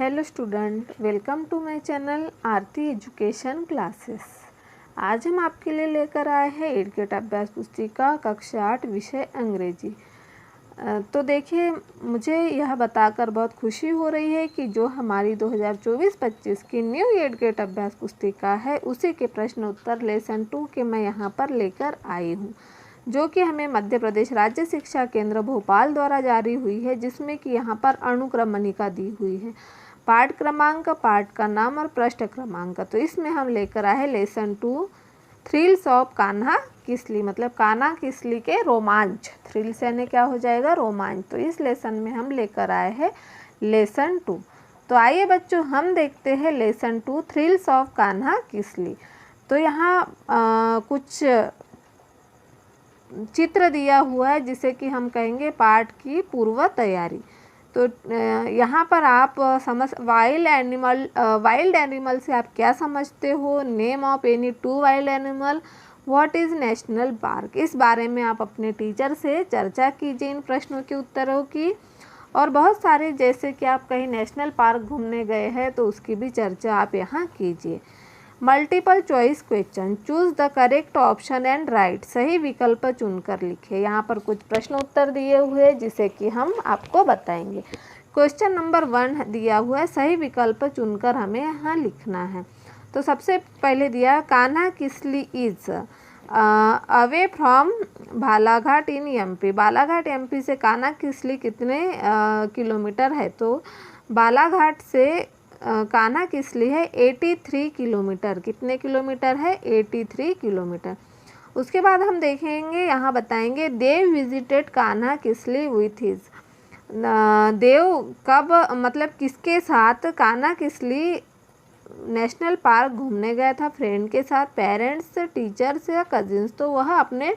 Hello student, welcome to my channel Aarti education classes. आज हम आपके लिए लेकर आए हैं एडकेट अभ्यास पुस्तिका कक्षा 8 विषय अंग्रेजी। तो देखिए, मुझे यह बताकर बहुत खुशी हो रही है कि जो हमारी 2024-25 की न्यू एडकेट अभ्यास पुस्तिका है उसी के प्रश्न उत्तर लेसन 2 के मैं यहाँ पर लेकर आई हूँ, जो कि हमें मध्य प्रदेश राज्य शिक्षा केंद्र भोपाल द्वारा जारी हुई है, जिसमें कि यहाँ पर अनुक्रमणिका दी हुई है, पाठ क्रमांक, पाठ का नाम और पृष्ठ क्रमांक। तो इसमें हम लेकर आए lesson 2 thrills of Kanha Kisli, मतलब कान्हा किसली के रोमांच। थ्रिल्स यानी क्या हो जाएगा, रोमांच। तो इस लेसन में हम लेकर आए हैं लेसन 2। तो आइए बच्चों, हम देखते हैं lesson 2 thrills of Kanha Kisli. तो यहाँ कुछ चित्र दिया हुआ है जिसे कि हम कहेंगे पाठ की पूर्व तैयारी। तो यहाँ पर आप वाइल्ड एनिमल से आप क्या समझते हो, name of any 2 wild animal, what is national park. इस बारे में आप अपने टीचर से चर्चा कीजिए इन प्रश्नों के उत्तरों की। और बहुत सारे, जैसे कि आप कहीं नेशनल पार्क घूमने गए हैं तो उसकी भी चर्चा आप यहाँ कीजिए। Multiple choice question, choose the correct option and right. सही विकल्प चुनकर लिखे। यहाँ पर कुछ प्रश्न उत्तर दिए हुए जिसे कि हम आपको बताएंगे। क्वेश्चन नंबर 1 दिया हुआ है, सही विकल्प चुनकर हमें यहाँ लिखना है। तो सबसे पहले दिया, Kanha Kisli is away from Balaghat in MP. Balaghat MP से कान्हा किसली कितने किलोमीटर है। तो बालाघाट से कान्हा किसली है 83 किलोमीटर। कितने किलोमीटर है, 83 किलोमीटर। उसके बाद हम देखेंगे, यहाँ बताएंगे Dev visited Kanha Kisli with his. Dev कब, मतलब किसके साथ कान्हा किसली नेशनल पार्क घूमने गया था। फ्रेंड के साथ, पेरेंट्स, टीचर्स या कजिन्स। तो वह अपने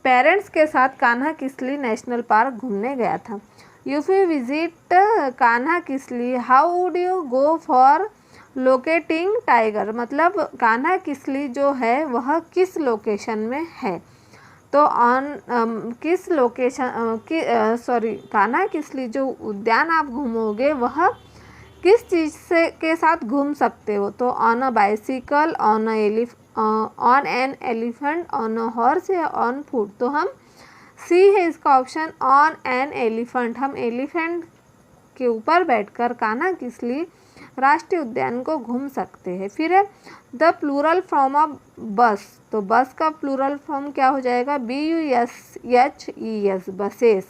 पेरेंट्स के साथ कान्हा किसली नेशनल पार्क घूमने गया था। If you visit Kanha Kisli, how would you go for locating tiger. मतलब कान्हा किसली जो है वह किस लोकेशन में है। तो किस लोकेशन कान्हा किसली जो उद्यान आप घूमोगे वह किस चीज़ से के साथ घूम सकते हो। तो on a bicycle, on an elephant, on a horse या ऑन फुट। तो हम सी है इसका ऑप्शन, ऑन एन एलिफेंट। हम एलिफेंट के ऊपर बैठकर कान्हा किसली राष्ट्रीय उद्यान को घूम सकते हैं। फिर है द प्लूरल फॉर्म ऑफ बस। तो बस का प्लूरल फॉर्म क्या हो जाएगा, BUSHES, बसेस,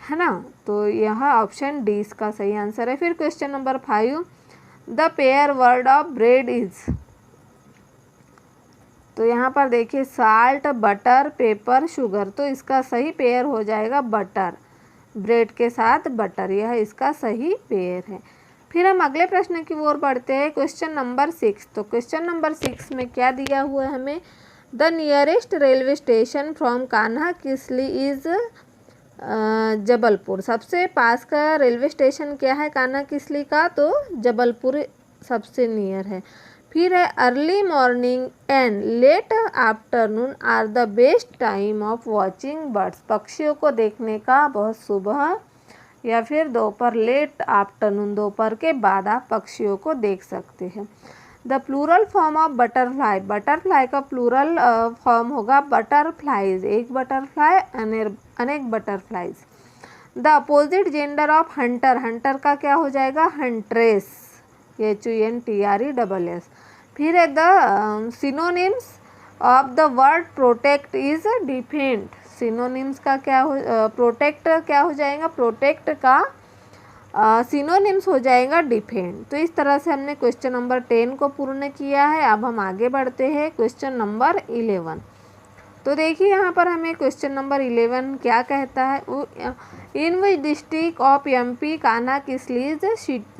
है ना। तो यह ऑप्शन डी इसका सही आंसर है। फिर question number 5, the pair word of bread is. तो यहाँ पर देखिए, साल्ट, बटर, पेपर, शुगर। तो इसका सही पेयर हो जाएगा बटर। ब्रेड के साथ बटर, यह इसका सही पेयर है। फिर हम अगले प्रश्न की ओर बढ़ते हैं, क्वेश्चन नंबर 6। तो क्वेश्चन नंबर 6 में क्या दिया हुआ है हमें, the nearest railway station from Kanha Kisli is Jabalpur. सबसे पास का रेलवे स्टेशन क्या है कान्हा किसली का, तो जबलपुर सबसे नियर है। फिर है early morning and late afternoon are the best time of watching birds. पक्षियों को देखने का बहुत सुबह या फिर दोपहर, लेट आफ्टरनून, दोपहर के बाद आप पक्षियों को देख सकते हैं। The plural form of butterfly. Butterfly का प्लूरल फॉर्म होगा बटरफ्लाइज। एक बटरफ्लाई, अनेक butterflies. The opposite gender of hunter. Hunter का क्या हो जाएगा, हंट्रेस, HUNTRESS। फिर है the synonyms of the word protect is defend. Synonyms का क्या हो, प्रोटेक्ट क्या हो जाएगा, प्रोटेक्ट का सिनोनिम्स हो जाएगा डिफेंड। तो इस तरह से हमने क्वेश्चन नंबर 10 को पूर्ण किया है। अब हम आगे बढ़ते हैं क्वेश्चन नंबर 11। तो देखिए, यहाँ पर हमें क्वेश्चन नंबर 11 क्या कहता है, in which district of MP Kanha Kisli is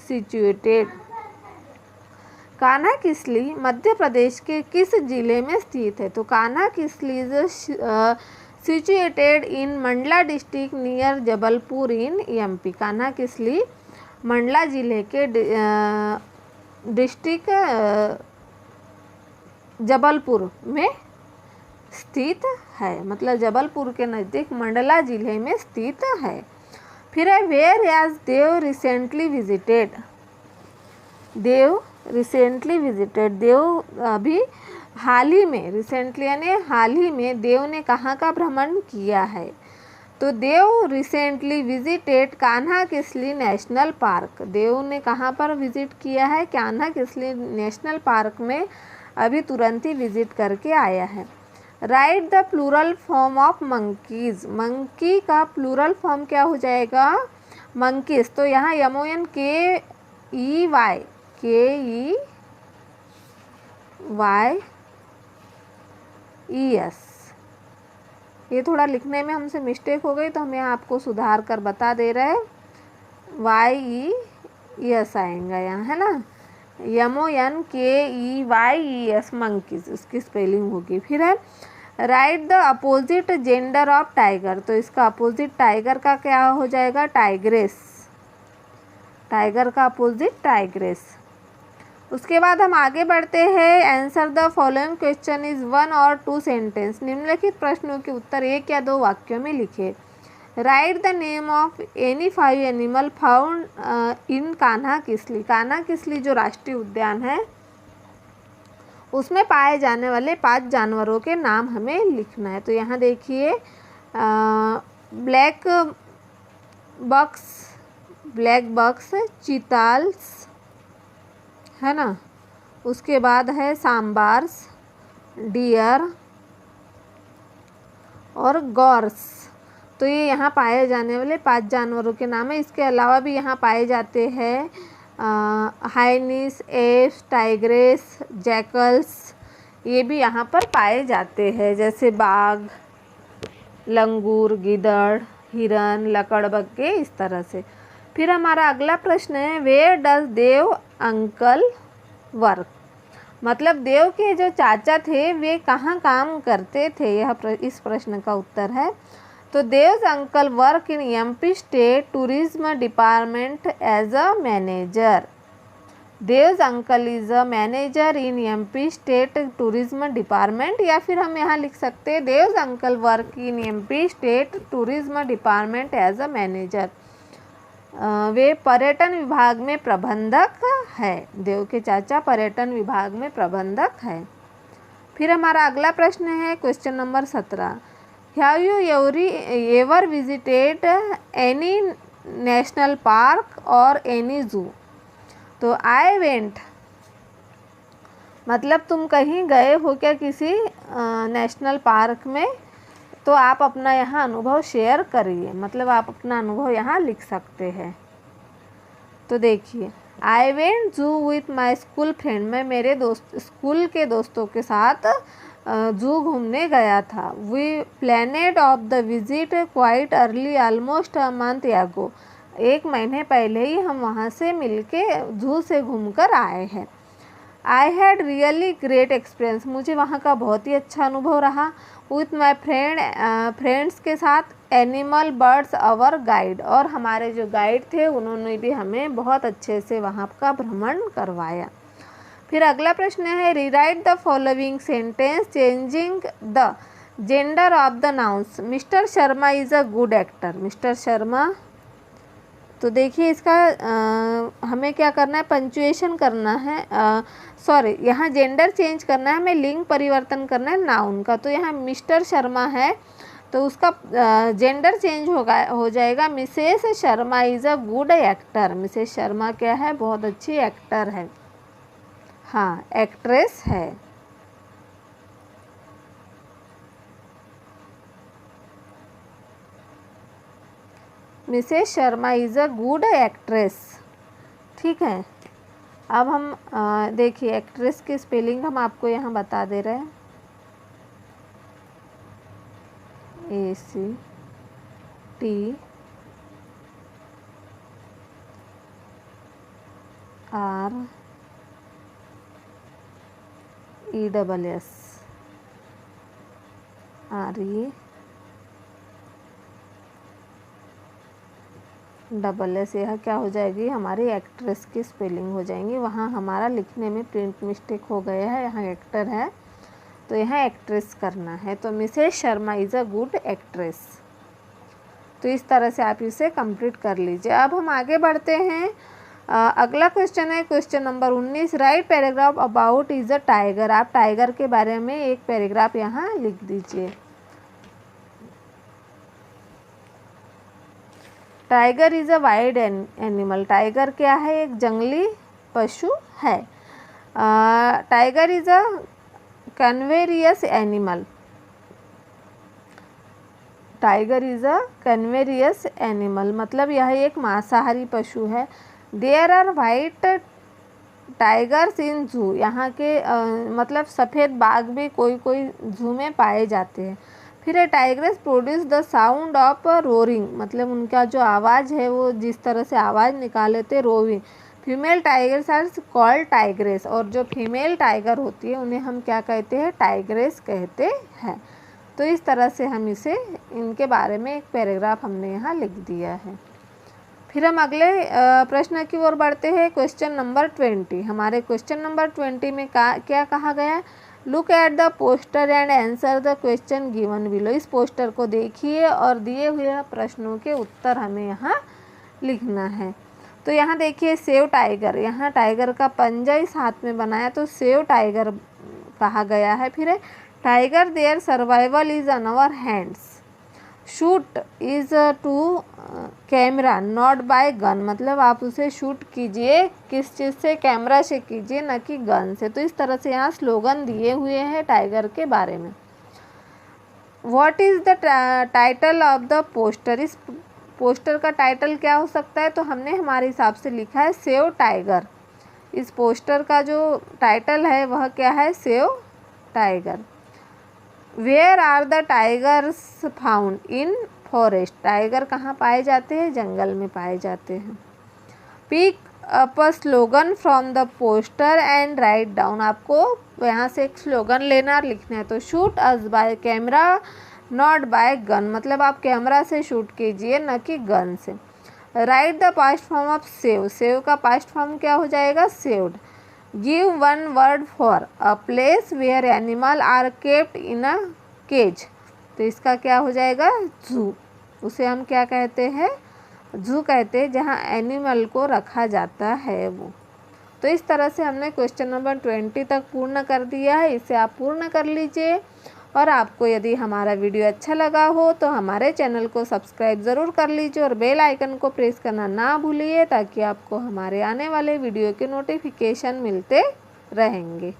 situated. Kanha Kisli Madhya Pradesh के किस जिले में स्थित है। तो Kanha Kisli is situated in Mandla district near Jabalpur in MP। Kanha Kisli Mandla जिले के डिस्ट्रिक्ट जबलपुर में स्थित है, मतलब जबलपुर के नज़दीक मंडला जिले में स्थित है। फिर है where has Dev recently visited. Dev recently visited, Dev अभी हाल ही में, रिसेंटली यानी हाल ही में देव ने कहाँ का भ्रमण किया है? तो Dev recently visited Kanha Kisli national park. Dev ने कहाँ पर विजिट किया है? कान्हा किसली नेशनल पार्क में अभी तुरंत ही विजिट करके आया है। Write the plural form of monkeys, monkey का प्लूरल फॉर्म क्या हो जाएगा? मंकीज। तो यहाँ MONKEYES, ये थोड़ा लिखने में हमसे मिस्टेक हो गई तो हम यहाँ आपको सुधार कर बता दे रहे हैं। YES आएगा यहाँ, है ना। MONKEYES मंकीज, इसकी स्पेलिंग होगी। फिर है write the opposite gender of tiger, तो इसका अपोजिट टाइगर का क्या हो जाएगा? टाइग्रेस। टाइगर का अपोजिट टाइग्रेस। उसके बाद हम आगे बढ़ते हैं। Answer the following question is 1 और 2 सेंटेंस, निम्नलिखित प्रश्नों के उत्तर 1 या 2 वाक्यों में लिखे। Right the name of any 5 animal found in Kanha Kisli, Kanha Kisli जो राष्ट्रीय उद्यान है उसमें पाए जाने वाले 5 जानवरों के नाम हमें लिखना है। तो यहाँ देखिए ब्लैक बक्स, चीताल्स, है ना। उसके बाद है सांबार्स, डियर और गॉर्स। तो ये यहाँ पाए जाने वाले 5 जानवरों के नाम है। इसके अलावा भी यहाँ पाए जाते हैं हाइनिस, एप्स, टाइग्रेस, जैकल्स, ये भी यहाँ पर पाए जाते हैं, जैसे बाघ, लंगूर, गिद्धड़, हिरन, लकड़बग्गे, इस तरह से। फिर हमारा अगला प्रश्न है where does Dev uncle work, मतलब देव के जो चाचा थे वे कहाँ काम करते थे, यह इस प्रश्न का उत्तर है। तो Dev's uncle work in MP state tourism department as a manager. Dev's uncle is a manager in MP state tourism department, या फिर हम यहाँ लिख सकते हैं Dev's uncle work in MP state tourism department as a manager. वे पर्यटन विभाग में प्रबंधक है। देव के चाचा पर्यटन विभाग में प्रबंधक है। फिर हमारा अगला प्रश्न है question number 17। Have you ever visited any national park और एनी जू। तो आई वेंट, मतलब तुम कहीं गए हो क्या किसी नेशनल पार्क में, तो आप अपना यहाँ अनुभव शेयर करिए, मतलब आप अपना अनुभव यहाँ लिख सकते हैं। तो देखिए आई वेंट जू विथ माई स्कूल फ्रेंड, मैं मेरे स्कूल के दोस्तों के साथ जू घूमने गया था। We planned of the visit quite early almost a month ago, 1 महीने पहले ही हम वहाँ से मिलके जू से घूमकर आए हैं। I had really great experience, मुझे वहाँ का बहुत ही अच्छा अनुभव रहा। विथ माई फ्रेंड्स के साथ, एनिमल, बर्ड्स, आवर गाइड, और हमारे जो गाइड थे उन्होंने भी हमें बहुत अच्छे से वहाँ का भ्रमण करवाया। फिर अगला प्रश्न है rewrite the following sentence changing the gender of the nouns. Mister Sharma is a good actor, mister Sharma. तो देखिए इसका हमें क्या करना है, पंचुएशन करना है, सॉरी यहाँ जेंडर चेंज करना है, हमें लिंग परिवर्तन करना है नाउन का। तो यहाँ मिस्टर शर्मा है तो उसका जेंडर चेंज हो जाएगा Mrs Sharma is a good actor. Mrs Sharma क्या है, बहुत अच्छी एक्टर है, हाँ एक्ट्रेस है। Mrs Sharma is a good actress, ठीक है। अब हम देखिए एक्ट्रेस की स्पेलिंग हम आपको यहाँ बता दे रहे हैं। ACTRESS, यह क्या हो जाएगी, हमारी एक्ट्रेस की स्पेलिंग हो जाएंगी। वहाँ हमारा लिखने में प्रिंट मिस्टेक हो गया है, यहाँ एक्टर है तो यहाँ एक्ट्रेस करना है। तो Mrs Sharma is a good actress. तो इस तरह से आप इसे कंप्लीट कर लीजिए। अब हम आगे बढ़ते हैं अगला क्वेश्चन है question number 19, write paragraph about is a tiger. आप टाइगर के बारे में एक पैराग्राफ यहाँ लिख दीजिए। Tiger is a wild animal. Tiger क्या है? एक जंगली पशु है। Tiger is a carnivorous animal. Tiger is a carnivorous animal मतलब यह एक मांसाहारी पशु है। There are white tigers in zoo. यहाँ के मतलब सफ़ेद बाघ भी कोई कोई जू में पाए जाते हैं। फिर है tigress produce the sound of roaring मतलब उनका जो आवाज़ है वो जिस तरह से आवाज़ निकाले थे roving. Female tigers are called tigress. और जो फीमेल टाइगर होती है उन्हें हम क्या कहते हैं? टाइग्रेस कहते हैं। तो इस तरह से हम इसे इनके बारे में एक पैराग्राफ हमने यहाँ लिख दिया है। फिर हम अगले प्रश्न की ओर बढ़ते हैं। Question number 20। हमारे क्वेश्चन नंबर 20 में क्या कहा गया है? Look at the poster and answer the question given below. इस पोस्टर को देखिए और दिए हुए प्रश्नों के उत्तर हमें यहाँ लिखना है। तो यहाँ देखिए सेव टाइगर। यहाँ टाइगर का पंजा इस हाथ में बनाया तो सेव टाइगर कहा गया है। फिर है tiger there survival is on our hands. Shoot is to camera not by gun मतलब आप उसे शूट कीजिए किस चीज़ से? कैमरा से कीजिए न कि गन से। तो इस तरह से यहाँ स्लोगन दिए हुए हैं टाइगर के बारे में। What is the title of the poster. इस पोस्टर का टाइटल क्या हो सकता है? तो हमने हमारे हिसाब से लिखा है सेव टाइगर। इस पोस्टर का जो टाइटल है वह क्या है? Save tiger. Where are the tigers found? In forest. Tiger कहाँ पाए जाते हैं? जंगल में पाए जाते हैं। Pick up a slogan from the poster and write down. आपको यहाँ से एक स्लोगन लेना और लिखना है। तो shoot us by camera not by gun मतलब आप कैमरा से शूट कीजिए न कि गन से। Write the past form of save. Save का पास्ट फॉर्म क्या हो जाएगा? Saved. Give one word for a place where animal are kept in a cage. तो इसका क्या हो जाएगा? जू। उसे हम क्या कहते हैं? जू कहते हैं जहाँ एनिमल को रखा जाता है वो। तो इस तरह से हमने क्वेश्चन नंबर 20 तक पूर्ण कर दिया है। इसे आप पूर्ण कर लीजिए। और आपको यदि हमारा वीडियो अच्छा लगा हो तो हमारे चैनल को सब्सक्राइब ज़रूर कर लीजिए और बेल आइकन को प्रेस करना ना भूलिए ताकि आपको हमारे आने वाले वीडियो के नोटिफिकेशन मिलते रहेंगे।